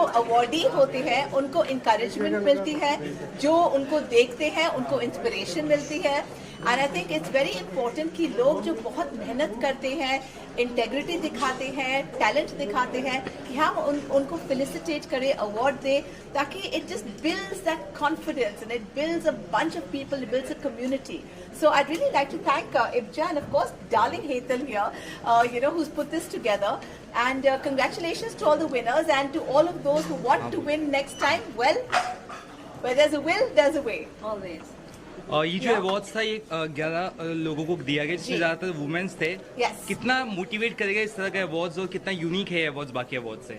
Awardee होते हैं उनको इंकरेजमेंट मिलती है, जो उनको देखते हैं उनको इंस्पिरेशन मिलती है। And I think it's very important कि लोग जो बहुत मेहनत करते हैं, इंटेग्रिटी दिखाते हैं, टैलेंट दिखाते हैं, कि हम उनको फेलिसिटेट करें, अवार्ड दें, ताकि it just builds that confidence and it builds a bunch of people, it builds a community. So I'd really like to thank Ibja and of course darling Hetal here, who's put this together. And congratulations to all the winners and to all of those who want to win next time. Well, where there's a will, there's a way. Always. और ये जो awards था ये 11 लोगों को दिया गया, जिसमें ज्यादातर वुमेन्स थे. Yes. कितना मोटिवेट करेगा इस तरह के अवार्ड्स और कितना यूनिक है अवार्ड्स बाकी अवार्ड से,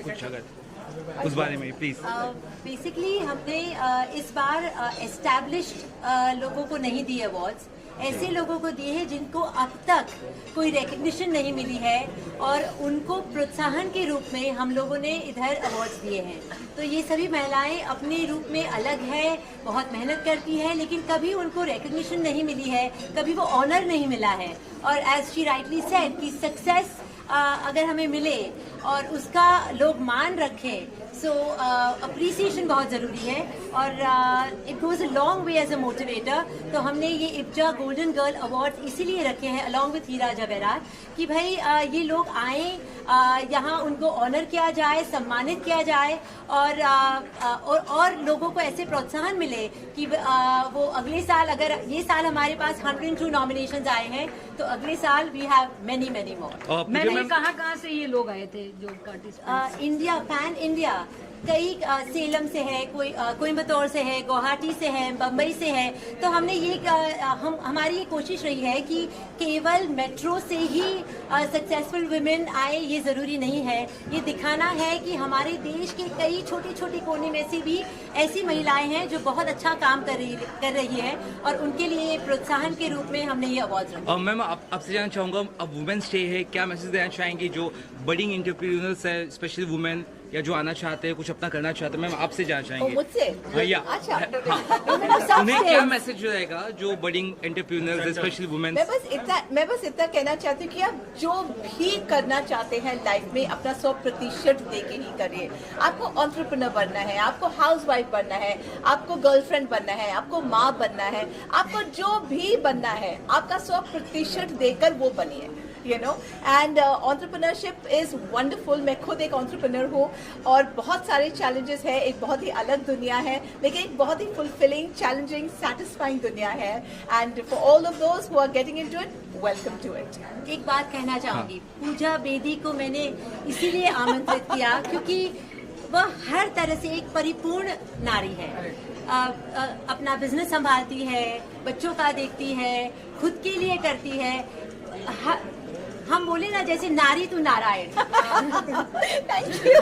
कुछ अगर उस बारे में प्लीज. बेसिकली हमने इस बार एस्टैब्लिश्ड लोगों को नहीं दिए अवार्ड्स, ऐसे लोगों को दिए हैं जिनको अब तक कोई रिकग्निशन नहीं मिली है और उनको प्रोत्साहन के रूप में हम लोगों ने इधर अवार्ड्स दिए हैं. तो ये सभी महिलाएं अपने रूप में अलग है, बहुत मेहनत करती है, लेकिन कभी उनको रिकग्निशन नहीं मिली है, कभी वो ऑनर नहीं मिला है. और एज शी राइटली सेड कि सक्सेस अगर हमें मिले और उसका लोग मान रखें, सो अप्रिसिएशन बहुत ज़रूरी है और it goes a long way as a motivator. तो हमने ये इब्जा गोल्डन गर्ल अवार्ड इसीलिए रखे हैं अलॉन्ग विथ हीरा जवेरात कि भाई ये लोग आए, यहाँ उनको ऑनर किया जाए, सम्मानित किया जाए और लोगों को ऐसे प्रोत्साहन मिले कि वो अगले साल, अगर ये साल हमारे पास 102 नॉमिनेशंस आए हैं तो अगले साल वी हैव मेनी मोर. मैंने कहाँ से ये लोग आए थे जो पार्टिसिपेंट्स? इंडिया, पैन इंडिया, कई सेलम से है, कोई कोयम्बतौर से है, गुवाहाटी से है, बम्बई से है. तो हमने ये हमारी ये कोशिश रही है कि केवल मेट्रो से ही सक्सेसफुल वुमेन आए ये ज़रूरी नहीं है. ये दिखाना है कि हमारे देश के कई छोटे कोने में से भी ऐसी महिलाएं हैं जो बहुत अच्छा काम कर रही है और उनके लिए प्रोत्साहन के रूप में हमने ये अवार्ड रखे. मैम आपसे जानना चाहूँगा, अब वुमेन्स डे है, क्या मैसेज देना चाहेंगे जो बडिंग एंटरप्रेन्योर्स है, स्पेशली वुमेन या जो आना चाहते हैं, कुछ अपना करना चाहते हैं? मैम आपसे जानना चाहेंगे. मुझसे? भैया उन्हें क्या मैसेज रहेगा जो बडिंग एंटरप्रेन्योर्स स्पेशली वुमेन? मैं बस इतना कहना चाहती हूँ कि आप जो भी करना चाहते हैं लाइफ में अपना 100% दे के ही करिए. आपको एंटरप्रेन्योर बनना है, आपको हाउसवाइफ बनना है, आपको गर्लफ्रेंड बनना है, आपको माँ बनना है, आपको जो भी बनना है आपका 100% देकर वो बनिए. And entrepreneurship is wonderful. मैं खुद एक एंटरप्रेन्योर हूँ और बहुत सारे चैलेंजेस है. एक बहुत ही अलग दुनिया है, लेकिन एक बहुत ही फुलफिलिंग, चैलेंजिंग, सैटिस्फाइंग दुनिया है. And for all of those who are getting into it, welcome to it. एक बात कहना चाहूंगी, पूजा बेदी को मैंने इसीलिए आमंत्रित किया क्योंकि वह हर तरह से एक परिपूर्ण नारी है. अपना बिजनेस संभालती है, बच्चों का देखती है, खुद के लिए करती है. हम बोले ना जैसे नारी तू Narayan. Thank you.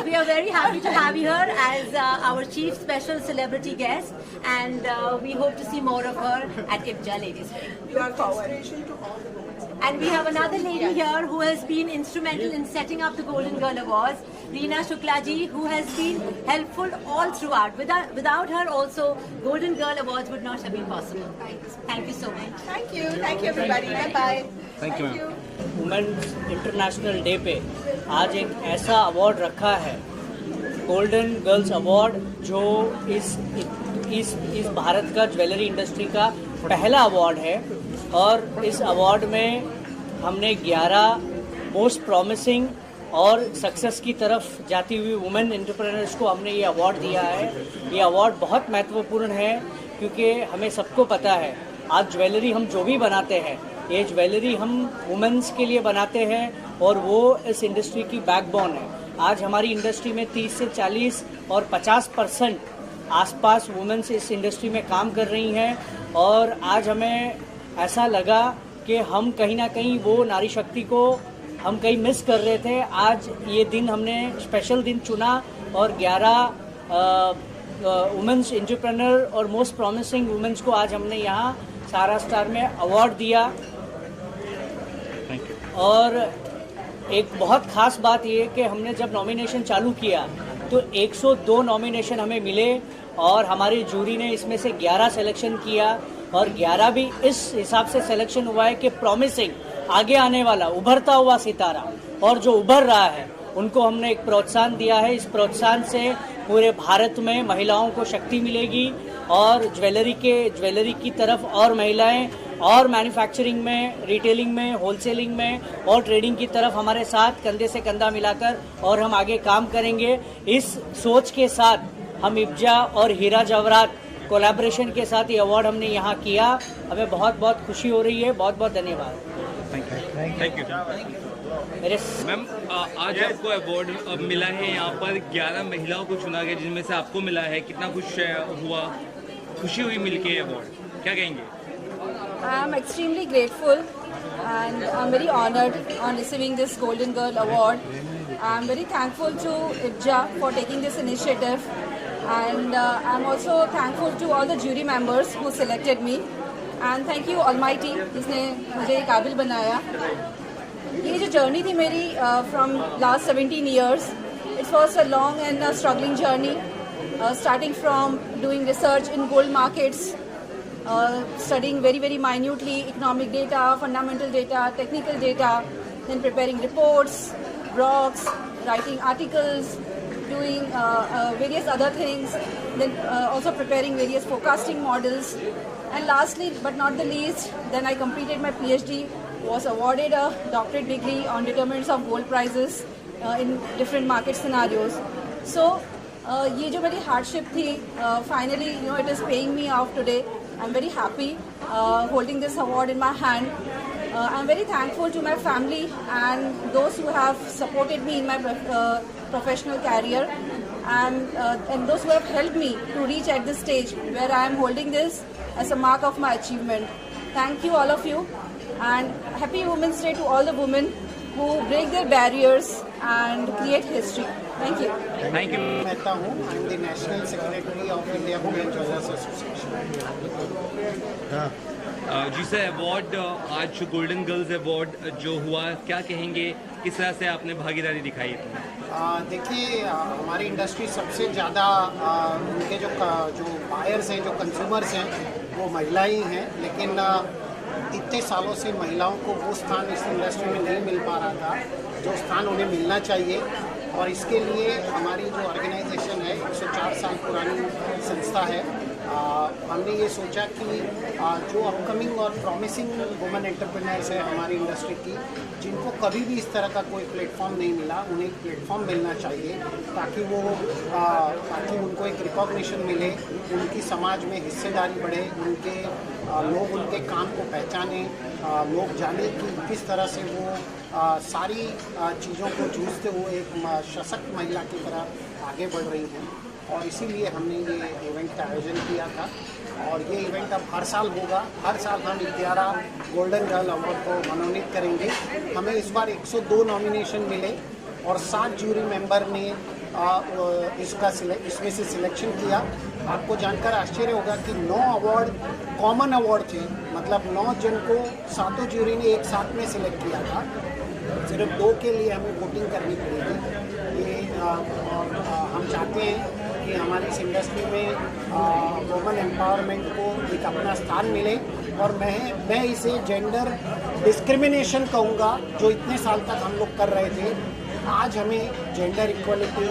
We are very happy to have you here as our chief special celebrity guest, and we hope to see more of her at IBJA Ladies Day. You are inspiration to all the women. And we have another lady here who has been instrumental in setting up the Golden Girl Awards, Reena Shukla ji, who has been helpful all throughout. Without her also, Golden Girl Awards would not have been possible. Thank you so much. Thank you everybody. Bye. Thank you, ma'am. Women's international day पे आज एक ऐसा award रखा है, golden girls award, जो इस भारत का jewellery industry का पहला अवार्ड है. और इस अवार्ड में हमने 11 मोस्ट प्रॉमिसिंग और सक्सेस की तरफ जाती हुई वुमेन एंटरप्रेन्योर्स को हमने ये अवार्ड दिया है. ये अवार्ड बहुत महत्वपूर्ण है क्योंकि हमें सबको पता है आज ज्वेलरी हम जो भी बनाते हैं, ये ज्वेलरी हम वुमेन्स के लिए बनाते हैं और वो इस इंडस्ट्री की बैकबोन है. आज हमारी इंडस्ट्री में 30 से 40 और 50% आसपास वुमेन्स इस इंडस्ट्री में काम कर रही हैं. और आज हमें ऐसा लगा कि हम कहीं ना कहीं वो नारी शक्ति को हम कहीं मिस कर रहे थे. आज ये दिन हमने स्पेशल दिन चुना और 11 वुमेन्स एंटरप्रेन्योर और मोस्ट प्रॉमिसिंग वुमेन्स को आज हमने यहाँ सारा स्टार में अवार्ड दिया. और एक बहुत ख़ास बात ये कि हमने जब नॉमिनेशन चालू किया तो 102 नॉमिनेशन हमें मिले और हमारी जूरी ने इसमें से 11 सिलेक्शन किया और 11 भी इस हिसाब से सिलेक्शन हुआ है कि प्रॉमिसिंग, आगे आने वाला, उभरता हुआ सितारा और जो उभर रहा है उनको हमने एक प्रोत्साहन दिया है। इस प्रोत्साहन से पूरे भारत में महिलाओं को शक्ति मिलेगी और ज्वेलरी की तरफ और महिलाएं और मैन्युफैक्चरिंग में, रिटेलिंग में, होलसेलिंग में और ट्रेडिंग की तरफ हमारे साथ कंधे से कंधा मिलाकर और हम आगे काम करेंगे। इस सोच के साथ हम इब्जा और हीरा जवाहरात कोलैबोरेशन के साथ ये अवार्ड हमने यहाँ किया। हमें बहुत बहुत खुशी हो रही है। बहुत बहुत धन्यवाद। थैंक यू मेरे मैम, आज आपको अवार्ड मिला है। यहाँ पर 11 महिलाओं को चुना गया जिनमें से आपको मिला है। कितना खुशी हुई मिलके अवार्ड, क्या कहेंगे? I am extremely grateful and I'm very honored on receiving this Golden Girl Award. I'm very thankful to IBJA for taking this initiative and I'm also thankful to all the jury members who selected me and thank you Almighty जिसने मुझे ये काबिल बनाया। ये जो journey थी मेरी from last 17 years, it was a long and a struggling journey, starting from doing research in gold markets, studying very minutely economic data, fundamental data, technical data, then preparing reports, blogs, writing articles, doing various other things, then also preparing various forecasting models, and lastly but not the least, then I completed my PhD, was awarded a doctorate degree on determinants of gold prices in different market scenarios. So ये जो मेरी hardship थी, finally it is paying me off today. I'm very happy holding this award in my hand. I'm very thankful to my family and those who have supported me in my professional career and those who have helped me to reach at this stage where I am holding this as a mark of my achievement. Thank you all of you and happy Women's Day to all the women who break their barriers and create history. Thank you. Thank you. Mehta हूँ, I am the national secretary of India women jewellers association. जी sir, award आज golden girls award जो हुआ, क्या कहेंगे, किस तरह से आपने भागीदारी दिखाई? देखिए, हमारी इंडस्ट्री सबसे ज़्यादा उनके जो बायर्स हैं, जो कंज्यूमर्स हैं, वो महिलाएं ही हैं, लेकिन इतने सालों से महिलाओं को वो स्थान इस इंडस्ट्री में नहीं मिल पा रहा था जो स्थान उन्हें मिलना चाहिए। और इसके लिए हमारी जो ऑर्गेनाइजेशन है, 104 साल पुरानी संस्था है, हमने ये सोचा कि जो अपकमिंग और प्रॉमिसिंग वुमेन एंटरप्रेन्योर्स है हमारी इंडस्ट्री की, जिनको कभी भी इस तरह का कोई प्लेटफॉर्म नहीं मिला, उन्हें एक प्लेटफॉर्म मिलना चाहिए ताकि उनको एक रिकॉग्निशन मिले, उनकी समाज में हिस्सेदारी बढ़े, लोग उनके काम को पहचाने, लोग जाने कि किस तरह से वो सारी चीज़ों को जूझते हुए एक सशक्त महिला की तरह आगे बढ़ रही हैं। और इसीलिए हमने ये इवेंट का आयोजन किया था और ये इवेंट अब हर साल होगा। हर साल हम 11 गोल्डन गर्ल अवार्ड को मनोनीत करेंगे। हमें इस बार 102 नॉमिनेशन मिले और 7 जूरी मेंबर ने इसमें से सिलेक्शन किया। आपको जानकर आश्चर्य होगा कि 9 अवार्ड कॉमन अवार्ड थे, मतलब 9 जन को 7 जूरी ने एक साथ में सिलेक्ट किया था। सिर्फ 2 के लिए हमें वोटिंग करनी पड़ेगी। ये हम चाहते हैं कि हमारी इस इंडस्ट्री में वुमेन एम्पावरमेंट को एक अपना स्थान मिले और मैं इसे जेंडर डिस्क्रिमिनेशन कहूँगा, जो इतने साल तक हम लोग कर रहे थे। आज हमें जेंडर इक्वलिटी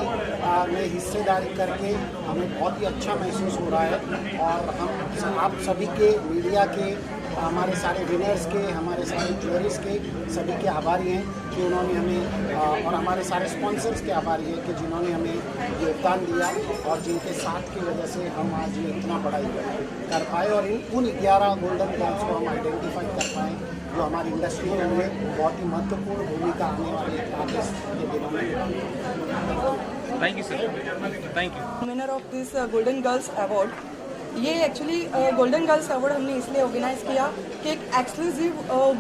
में हिस्सेदारी करके हमें बहुत ही अच्छा महसूस हो रहा है और हम आप सभी के, मीडिया के, हमारे सारे विनर्स के, हमारे सारे ज्वेलर्स के सभी के आभारी हैं कि उन्होंने हमें और हमारे सारे स्पॉन्सर्स के आभारी हैं कि जिन्होंने हमें योगदान दिया और जिनके साथ की वजह से हम आज ये इतना बड़ा इवेंट कर पाए और उन 11 गोल्डन गर्ल्स को हम आइडेंटिफाई कर पाएँ जो हमारी इंडस्ट्री में बहुत ही महत्वपूर्ण भूमिका आने वाले आगे के दिनों में। Thank you sir, thank you. Winner of this golden girls award, ये एक्चुअली गोल्डन गर्ल्स अवार्ड हमने इसलिए ऑर्गेनाइज़ किया कि एक एक्सक्लूसिव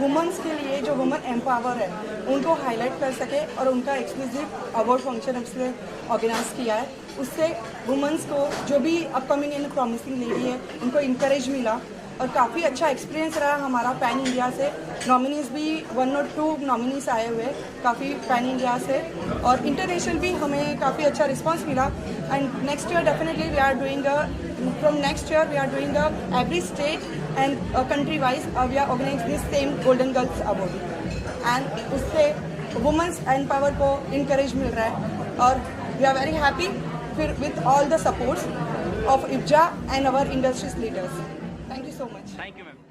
वुमेंस के लिए जो वुमेन एम्पावर है उनको हाईलाइट कर सके और उनका एक्सक्लूसिव अवार्ड फंक्शन हमसे ऑर्गेनाइज़ किया है। उससे वुमेंस को जो भी अपकमिंग एंड प्रॉमिसिंग लेडी है उनको इंकरेज मिला और काफ़ी अच्छा एक्सपीरियंस रहा हमारा। पैन इंडिया से नॉमिनीज़ भी 1 और 2 नॉमिनीज़ आए हुए, काफ़ी पैन इंडिया से और इंटरनेशनल भी हमें काफ़ी अच्छा रिस्पांस मिला। And next year definitely we are doing from next year we are doing every state and country wise we are organise this same golden girls award. And उससे women's and power को encourage मिल रहा है और we are very happy फिर with all the supports of IBJA and our industries leaders. Thank you so much. Thank you ma'am.